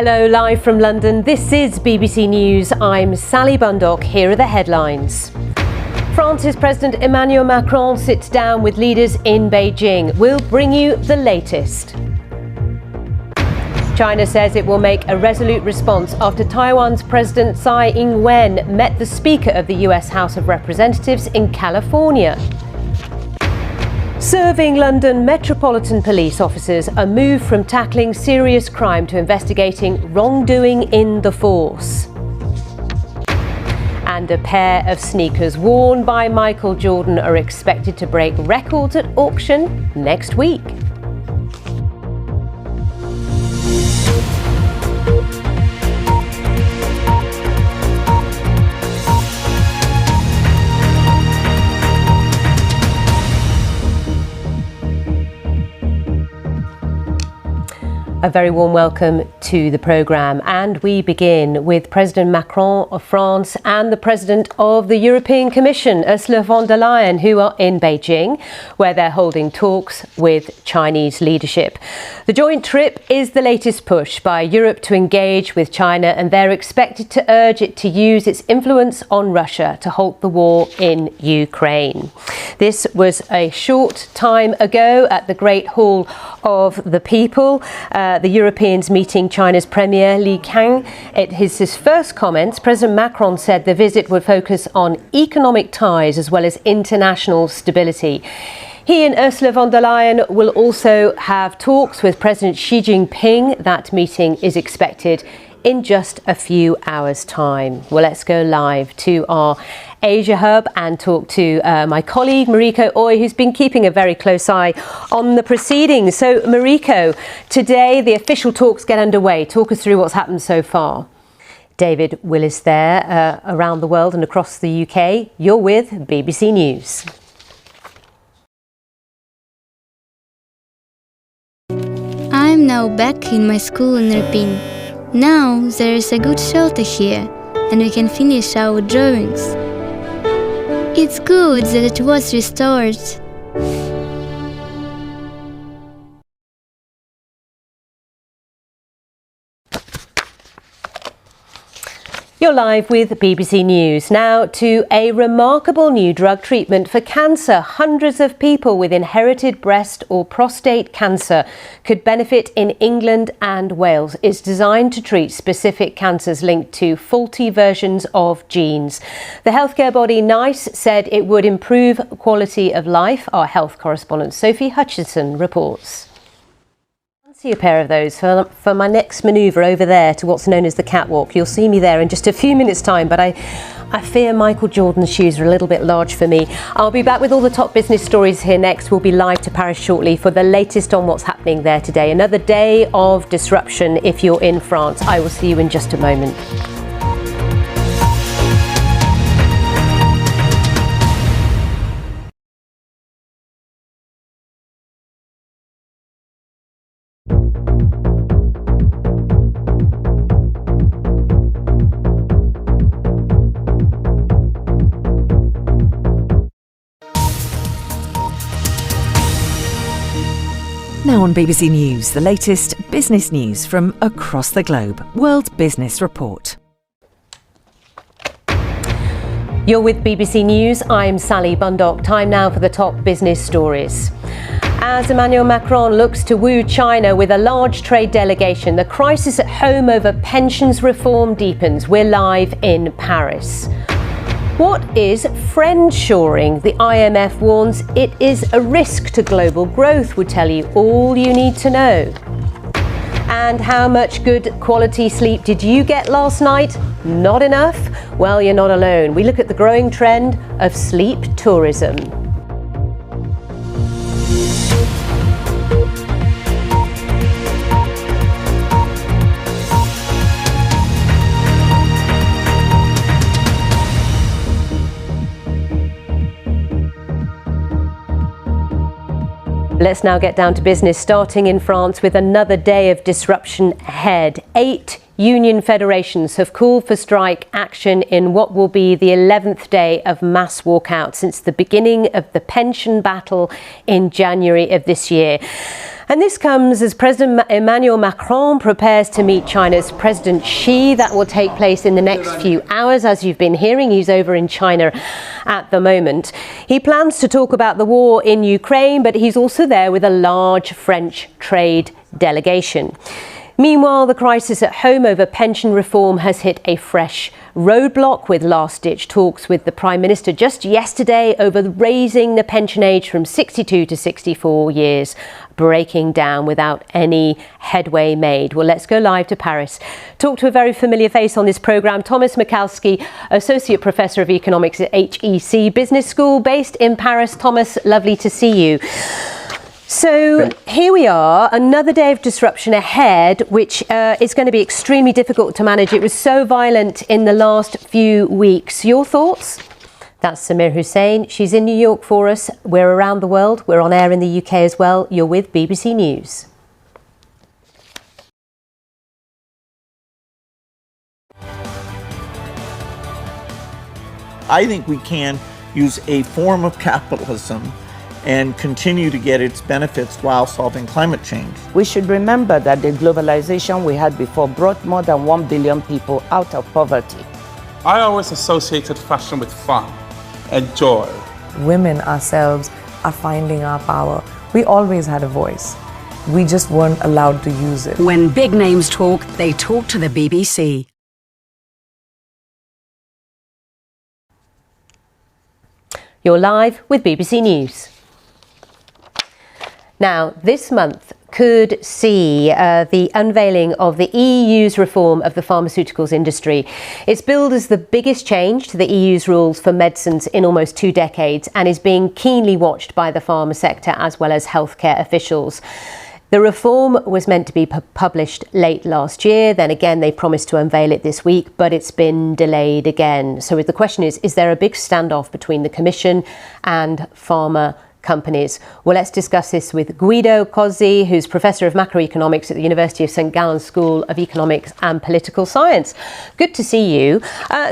Hello, live from London. This is BBC News. I'm Sally Bundock. Here are the headlines. France's President Emmanuel Macron sits down with leaders in Beijing. We'll bring you the latest. China says it will make a resolute response after Taiwan's President Tsai Ing-wen met the Speaker of the US House of Representatives in California. Serving London Metropolitan Police officers a move from tackling serious crime to investigating wrongdoing in the force. And a pair of sneakers worn by Michael Jordan are expected to break records at auction next week. A very warm welcome to the programme, and we begin with President Macron of France and the President of the European Commission, Ursula von der Leyen, who are in Beijing, where they're holding talks with Chinese leadership. The joint trip is the latest push by Europe to engage with China, and they're expected to urge it to use its influence on Russia to halt the war in Ukraine. This was a short time ago at the Great Hall of the People. The Europeans meeting China's Premier Li Qiang. In his first comments, President Macron said the visit would focus on economic ties as well as international stability. He and Ursula von der Leyen will also have talks with President Xi Jinping. That meeting is expected in just a few hours' time. Well, let's go live to our Asia Hub and talk to my colleague Mariko Oy, who's been keeping a very close eye on the proceedings. So, Mariko, today the official talks get underway. Talk us through what's happened so far. David Willis there around the world and across the UK. You're with BBC News. I'm now back in my school in Irpin. Now there is a good shelter here, and we can finish our drawings. It's good that it was restored. You're live with BBC News. Now to a remarkable new drug treatment for cancer. Hundreds of people with inherited breast or prostate cancer could benefit in England and Wales. It's designed to treat specific cancers linked to faulty versions of genes. The healthcare body NICE said it would improve quality of life. Our health correspondent Sophie Hutchinson reports. See a pair of those for my next manoeuvre over there to what's known as the catwalk. You'll see me there in just a few minutes' time, but I fear Michael Jordan's shoes are a little bit large for me. I'll be back with all the top business stories here next. We'll be live to Paris shortly for the latest on what's happening there today. Another day of disruption if you're in France. I will see you in just a moment. Now on BBC News, the latest business news from across the globe. World Business Report. You're with BBC News. I'm Sally Bundock. Time now for the top business stories. As Emmanuel Macron looks to woo China with a large trade delegation, the crisis at home over pensions reform deepens. We're live in Paris. What is friendshoring? The IMF warns it is a risk to global growth. We'll tell you all you need to know. And how much good quality sleep did you get last night? Not enough? Well, you're not alone. We look at the growing trend of sleep tourism. Let's now get down to business, starting in France with another day of disruption ahead. 8 union federations have called for strike action in what will be the 11th day of mass walkout since the beginning of the pension battle in January of this year. And this comes as President Emmanuel Macron prepares to meet China's President Xi. That will take place in the next few hours. As you've been hearing, he's over in China at the moment. He plans to talk about the war in Ukraine, but he's also there with a large French trade delegation. Meanwhile, the crisis at home over pension reform has hit a fresh roadblock, with last-ditch talks with the Prime Minister just yesterday over raising the pension age from 62 to 64 years, breaking down without any headway made. Well, let's go live to Paris. Talk to a very familiar face on this programme, Thomas Michalski, Associate Professor of Economics at HEC Business School, based in Paris. Thomas, lovely to see you. So here we are, another day of disruption ahead, which is going to be extremely difficult to manage. It was so violent in the last few weeks. Your thoughts? That's Samir Hussain. She's in New York for us. We're around the world. We're on air in the UK as well. You're with BBC News. I think we can use a form of capitalism and continue to get its benefits while solving climate change. We should remember that the globalization we had before brought more than 1 billion people out of poverty. I always associated fashion with fun and joy. Women ourselves are finding our power. We always had a voice. We just weren't allowed to use it. When big names talk, they talk to the BBC. You're live with BBC News. Now, this month could see the unveiling of the EU's reform of the pharmaceuticals industry. It's billed as the biggest change to the EU's rules for medicines in almost 2 decades and is being keenly watched by the pharma sector as well as healthcare officials. The reform was meant to be published late last year. Then again, they promised to unveil it this week, but it's been delayed again. So the question is there a big standoff between the Commission and pharma companies? Well, let's discuss this with Guido Cozzi, who's Professor of Macroeconomics at the University of St Gallen School of Economics and Political Science. Good to see you.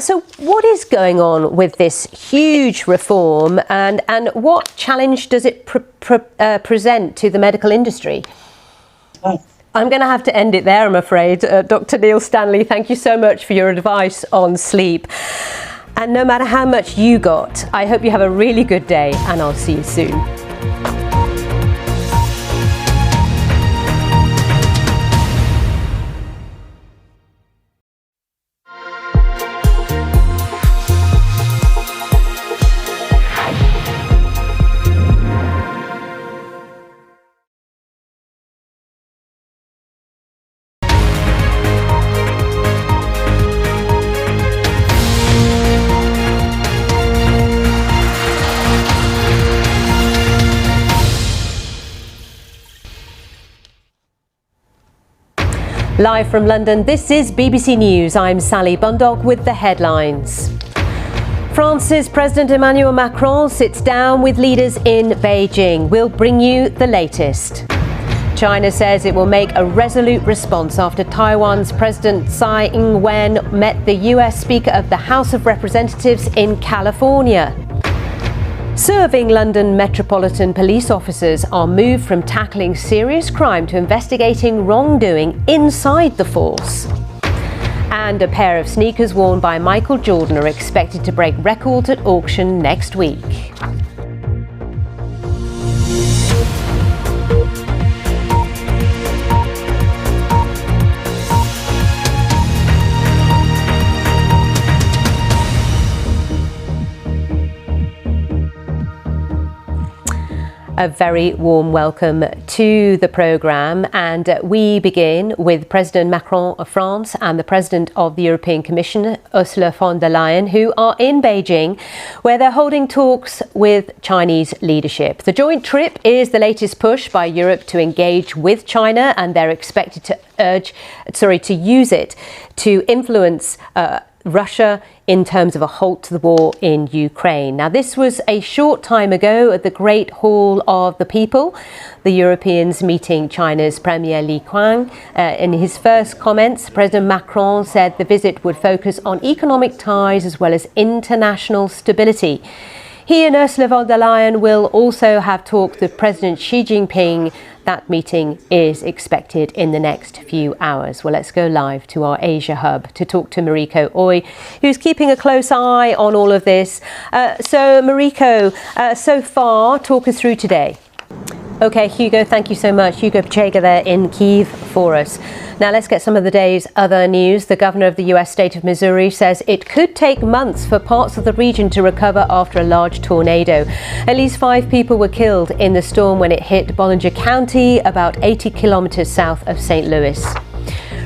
So what is going on with this huge reform, and what challenge does it present to the medical industry? I'm going to have to end it there, I'm afraid. Dr. Neil Stanley, thank you so much for your advice on sleep. And no matter how much you got, I hope you have a really good day, and I'll see you soon. Live from London, this is BBC News. I'm Sally Bundock with the headlines. France's President Emmanuel Macron sits down with leaders in Beijing. We'll bring you the latest. China says it will make a resolute response after Taiwan's President Tsai Ing-wen met the US Speaker of the House of Representatives in California. Serving London Metropolitan Police officers are moved from tackling serious crime to investigating wrongdoing inside the force. And a pair of sneakers worn by Michael Jordan are expected to break records at auction next week. A very warm welcome to the programme, and we begin with President Macron of France and the President of the European Commission, Ursula von der Leyen, who are in Beijing, where they're holding talks with Chinese leadership. The joint trip is the latest push by Europe to engage with China, and they're expected to use it to influence Russia in terms of a halt to the war in Ukraine. Now, this was a short time ago at the Great Hall of the People, the Europeans meeting China's Premier Li Qiang. In his first comments, President Macron said the visit would focus on economic ties as well as international stability. He and Ursula von der Leyen will also have talked with President Xi Jinping. That meeting is expected in the next few hours. Well, let's go live to our Asia hub to talk to Mariko Oy, who's keeping a close eye on all of this. So Mariko, so far, talk us through today. Okay, Hugo, thank you so much. Hugo Pachega there in Kyiv for us. Now let's get some of the day's other news. The governor of the US state of Missouri says it could take months for parts of the region to recover after a large tornado. At least 5 people were killed in the storm when it hit Bollinger County, about 80 kilometers south of St. Louis.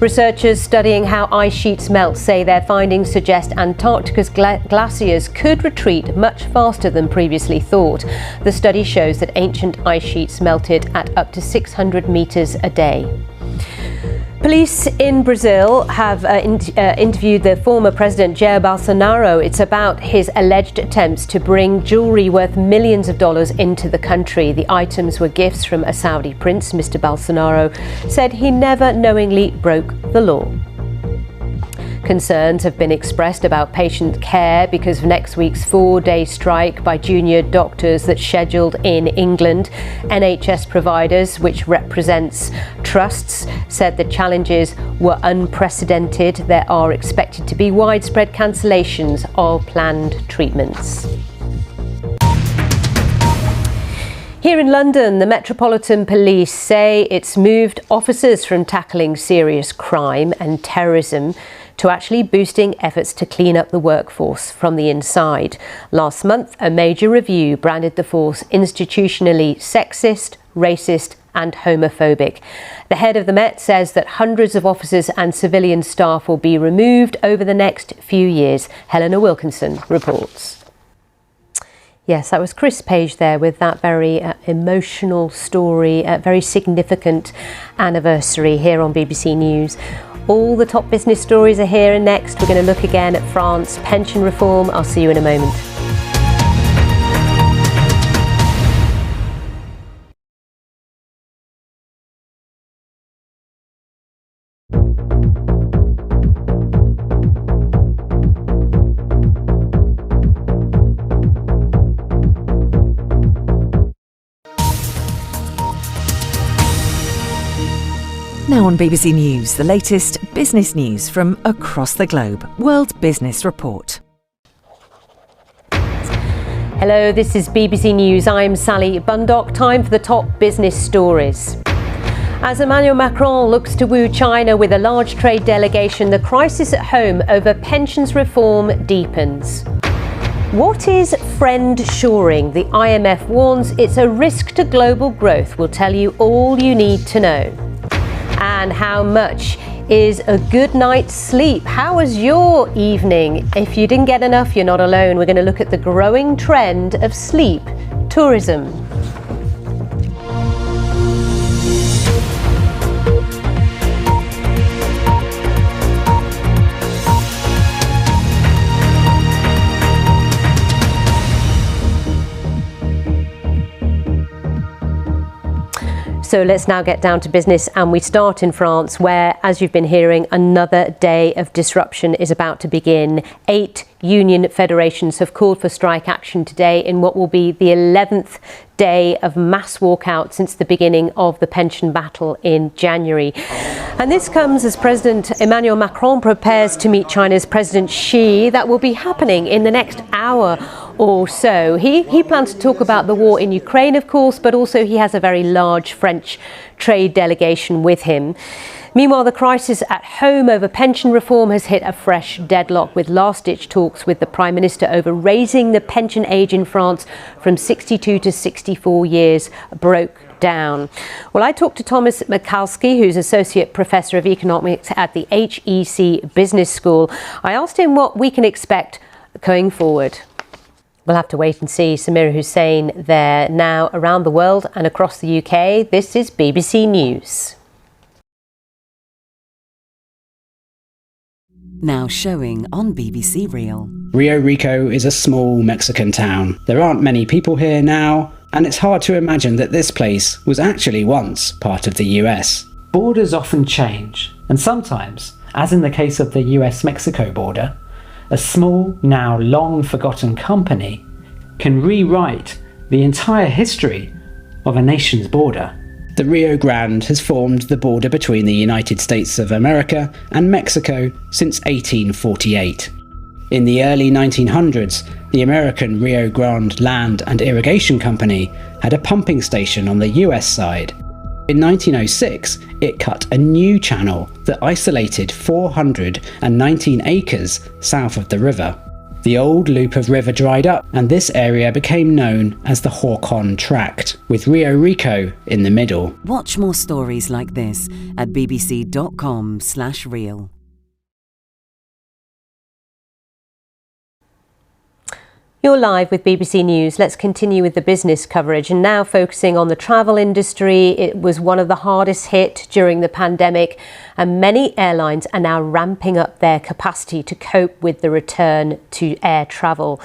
Researchers studying how ice sheets melt say their findings suggest Antarctica's glaciers could retreat much faster than previously thought. The study shows that ancient ice sheets melted at up to 600 meters a day. Police in Brazil have interviewed the former president Jair Bolsonaro. It's about his alleged attempts to bring jewelry worth millions of dollars into the country. The items were gifts from a Saudi prince. Mr. Bolsonaro said he never knowingly broke the law. Concerns have been expressed about patient care because of next week's 4-day strike by junior doctors that's scheduled in England. NHS providers, which represents trusts, said the challenges were unprecedented. There are expected to be widespread cancellations of planned treatments. Here in London, the Metropolitan Police say it's moved officers from tackling serious crime and terrorism to actually boosting efforts to clean up the workforce from the inside. Last month, a major review branded the force institutionally sexist, racist and homophobic. The head of the Met says that hundreds of officers and civilian staff will be removed over the next few years. Helena Wilkinson reports. Yes, that was Chris Page there with that very emotional story, a very significant anniversary here on BBC News. All the top business stories are here, and next we're going to look again at France pension reform. I'll see you in a moment. Now on BBC News, the latest business news from across the globe. World Business Report. Hello, this is BBC News. I'm Sally Bundock. Time for the top business stories. As Emmanuel Macron looks to woo China with a large trade delegation, the crisis at home over pensions reform deepens. What is friend shoring? The IMF warns it's a risk to global growth. We'll tell you all you need to know. And how much is a good night's sleep? How was your evening? If you didn't get enough, you're not alone. We're going to look at the growing trend of sleep tourism. So let's now get down to business, and we start in France, where, as you've been hearing, another day of disruption is about to begin. 8 union federations have called for strike action today in what will be the 11th day of mass walkout since the beginning of the pension battle in January. And this comes as President Emmanuel Macron prepares to meet China's President Xi. That will be happening in the next hour or so. He plans to talk about the war in Ukraine, of course, but also he has a very large French trade delegation with him. Meanwhile, the crisis at home over pension reform has hit a fresh deadlock, with last-ditch talks with the Prime Minister over raising the pension age in France from 62 to 64 years broke down. Well, I talked to Thomas Mikalski, who's Associate Professor of Economics at the HEC Business School. I asked him what we can expect going forward. We'll have to wait and see. Samira Hussain there now around the world and across the UK. This is BBC News. Now showing on BBC Real. Rio Rico is a small Mexican town. There aren't many people here now, and it's hard to imagine that this place was actually once part of the US. Borders often change, and sometimes, as in the case of the US-Mexico border, a small, now long-forgotten company can rewrite the entire history of a nation's border. The Rio Grande has formed the border between the United States of America and Mexico since 1848. In the early 1900s, the American Rio Grande Land and Irrigation Company had a pumping station on the US side. In 1906, it cut a new channel that isolated 419 acres south of the river. The old loop of river dried up, and this area became known as the Horcon Tract, with Rio Rico in the middle. Watch more stories like this at bbc.com/real. You're live with BBC News. Let's continue with the business coverage and now focusing on the travel industry. It was one of the hardest hit during the pandemic, and many airlines are now ramping up their capacity to cope with the return to air travel.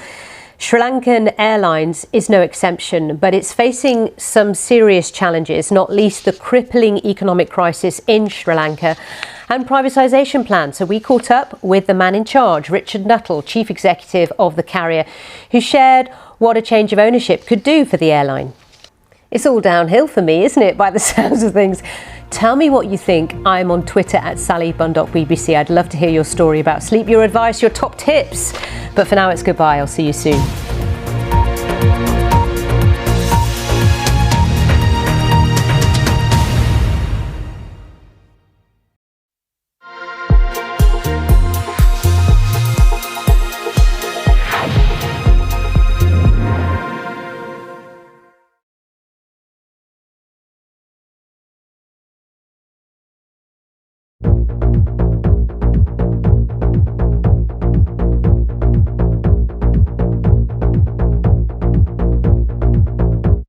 Sri Lankan Airlines is no exception, but it's facing some serious challenges, not least the crippling economic crisis in Sri Lanka and privatisation plans. So we caught up with the man in charge, Richard Nuttall, Chief Executive of the carrier, who shared what a change of ownership could do for the airline. It's all downhill for me, isn't it, by the sounds of things? Tell me what you think. I'm on Twitter at Sally Bundock BBC. I'd love to hear your story about sleep, your advice, your top tips. But for now, it's goodbye. I'll see you soon.